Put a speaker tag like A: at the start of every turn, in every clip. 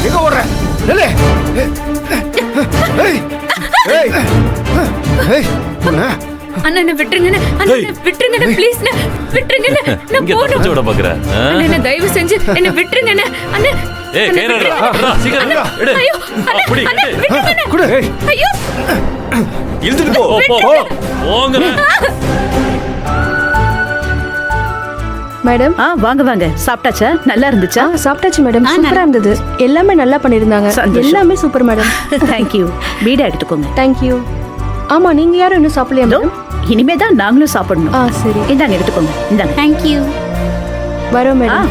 A: எங்க ஓடுற? நில்லு. ஏய் ஏய் ஏய் என்ன?
B: அண்ணா என்ன விட்டுருங்க அண்ணா, விட்டுருங்க ப்ளீஸ், விட்டுருங்க. நான் போறேன்.
C: விட பாக்குறேன்.
B: அண்ணா தயவு செஞ்சு என்ன விட்டுருங்க அண்ணா.
C: ஏய் கேரடா சீக்கிரம் எடு.
B: ஐயோ
C: அப்படி
B: விட்டுருங்க.
A: குடு.
B: ஐயோ
C: இழுத்துட்டு போ. போங்கற.
D: மேடம்
E: வாங்க வாங்க. சாப்பிட்டாச்சா? நல்லா இருந்துச்சா?
D: சாப்பிட்டாச்சு மேடம். சூப்பரா இருந்தது. எல்லாமே நல்லா பண்ணிருந்தாங்க. எல்லாமே சூப்பர் மேடம்.
E: தேங்க்யூ. பீடா எடுத்துக்கோங்க.
D: தேங்க்யூ. ஆமா, நீங்க யாரும் இன்னும் சாப்பிடலையா மேடம்?
E: இனிமே தான் நாங்களும் சாப்பிடணும்.
D: சரி.
E: இந்தாங்க எடுத்துக்கோங்க. இந்தாங்க.
B: தேங்க்யூ.
D: வரோம் மேடம்.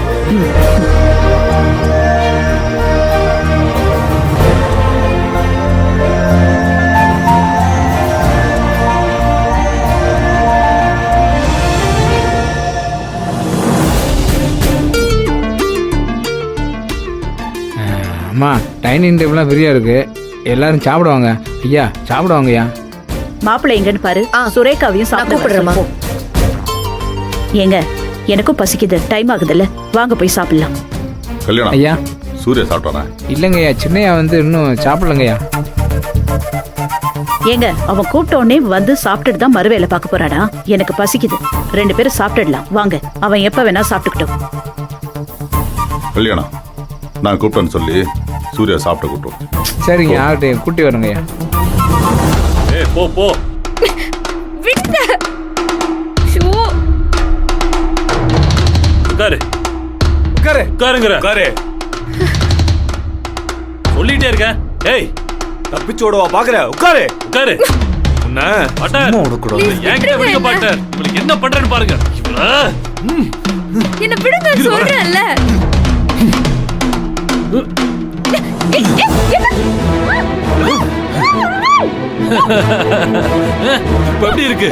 A: அம்மா, டைனிங் டேபிள்லாம் ஃப்ரீயா இருக்கு. எல்லாரும் சாப்பிடுவாங்க. ஐயா சாப்பிடுவாங்கய்யா.
E: மாப்பிள்ளை எங்கன்னு பாரு. சுரேகாவையும் சாப்பிடுறேம்மா. ஏங்க, எனக்கும் பசிக்குது. டைம் ஆகுதுல்ல, வாங்க போய் சாப்பிடலாம்.
F: கல்யாணம்
A: ஐயா
F: சூர்யா சாப்பிட்டானா?
A: இல்லைங்கய்யா, சின்னையா வந்து இன்னும் சாப்பிடலங்கய்யா.
E: ஏங்க, அவன் கூப்பிட்ட உடனே வந்து சாப்பிட்டுட்டு தான் மறுவேலை பார்க்க போறானா? எனக்கு பசிக்குது. 2 பேரும் சாப்பிட்டுடலாம் வாங்க. அவன் எப்ப வேணா சாப்பிட்டுக்கிட்டோம்.
F: கல்யாணம் நான் கூப்பிட்டேன்னு சொல்லி சூர்யா சாப்பிட்டு கூப்பிட்டோம்.
A: சரிங்க, ஆகட்டும், கூட்டி வரேங்கய்யா.
C: ஏய் போ போ.
B: விட்டு. ஷோ.
C: உட்காரு.
A: உட்காரு.
C: உட்காருங்கற. உட்காரு. சொல்லிட்டே இருக்க. ஏய்
G: தப்பிச்சோடவா பாக்குற? உட்காரு.
C: உட்காரு.
G: உன்ன
C: பட்டர். ஏங்க விடுங்க பட்டர். உங்களுக்கு என்ன பண்றேன்னு பாருங்க.
B: என்ன விடுங்க சொல்றேன்ல.
C: இப்ப எப்படி இருக்கு?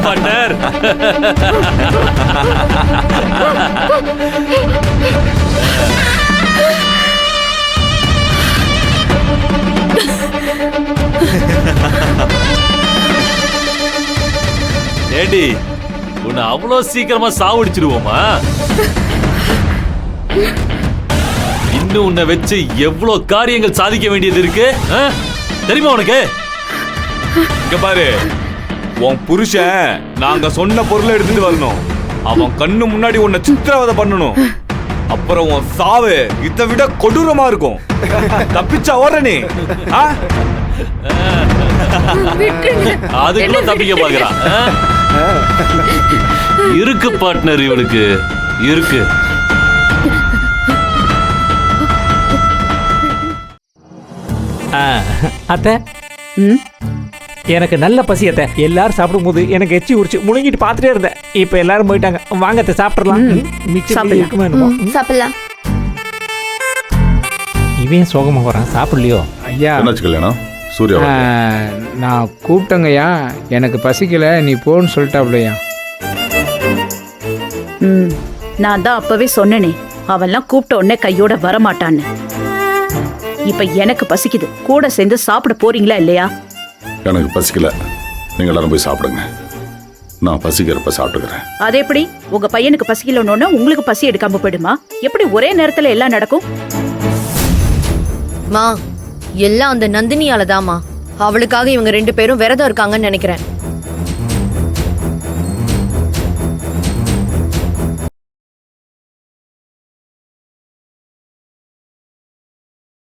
C: பட்டர். ஏடி, உன்னை அவ்வளோ சீக்கிரமா சாவடிச்சிருவோமா? இன்னும் உன்னை வச்சு எவ்வளவு காரியங்கள் சாதிக்க வேண்டியது இருக்கு தெரியுமா உனக்கு?
G: இங்க பாரு, உன் புருஷன் நாங்க சொன்ன பொருளை எடுத்துட்டு வரணும். அவன் கண்ணு முன்னாடி உன்னை சித்திரவதை பண்ணணும். அப்புறம் உன் சாவு இதை விட கொடூரமா இருக்கும். தப்பிச்சா ஓடுற நீ.
C: அதுக்குள்ள தப்பிக்க பாக்குறான். இருக்கு பார்ட்னர், இவளுக்கு இருக்கு.
H: அத்தை, எனக்கு நல்ல பசி அத்தை. எல்லாரும் சாப்பிடும்போது எனக்கு எச்சி உரிச்சு முழுங்கிட்டு பார்த்துட்டே இருந்தேன். இப்ப எல்லாரும் போயிட்டாங்க. வாங்க அத்தை, சாப்பிடலாம். மிச்சம் இருக்குமா என்னமோ.
B: சாப்பிடலாம்.
H: இவன் சோகமா வரான், சாப்பிடலையோ?
A: ஐயா
F: என்னாச்சு கல்யாணம்? சூர்யா
A: நான் கூப்பிட்டேங்கய்யா, எனக்கு பசிக்கல, நீ போன்னு சொல்லிட்டாப்லையா.
E: நான் தான் அப்பவே சொன்னேனே, அவன்லாம் கூப்பிட்ட உடனே கையோட வரமாட்டான்னு. இப்ப எனக்கு பசிக்குது. கூட சேர்ந்து சாப்பிட போறீங்களா இல்லையா?
F: எனக்கு பசிக்கல, நீங்க எல்லாரும் போய் சாப்பிடுங்க. நான் பசிக்கிறப்ப சாப்பிட்டுக்கிறேன்.
E: அது எப்படி? உங்க பையனுக்கு பசிக்கலன்னு உங்களுக்கு பசி எடுக்காம போயிடுமா? எப்படி ஒரே நேரத்துல எல்லாம் நடக்கும்?
I: மா, எல்லாம் அந்த நந்தினியால தாமா. அவளுக்காக இவங்க 2 பேரும் விரதம் இருக்காங்கன்னு நினைக்கிறேன்.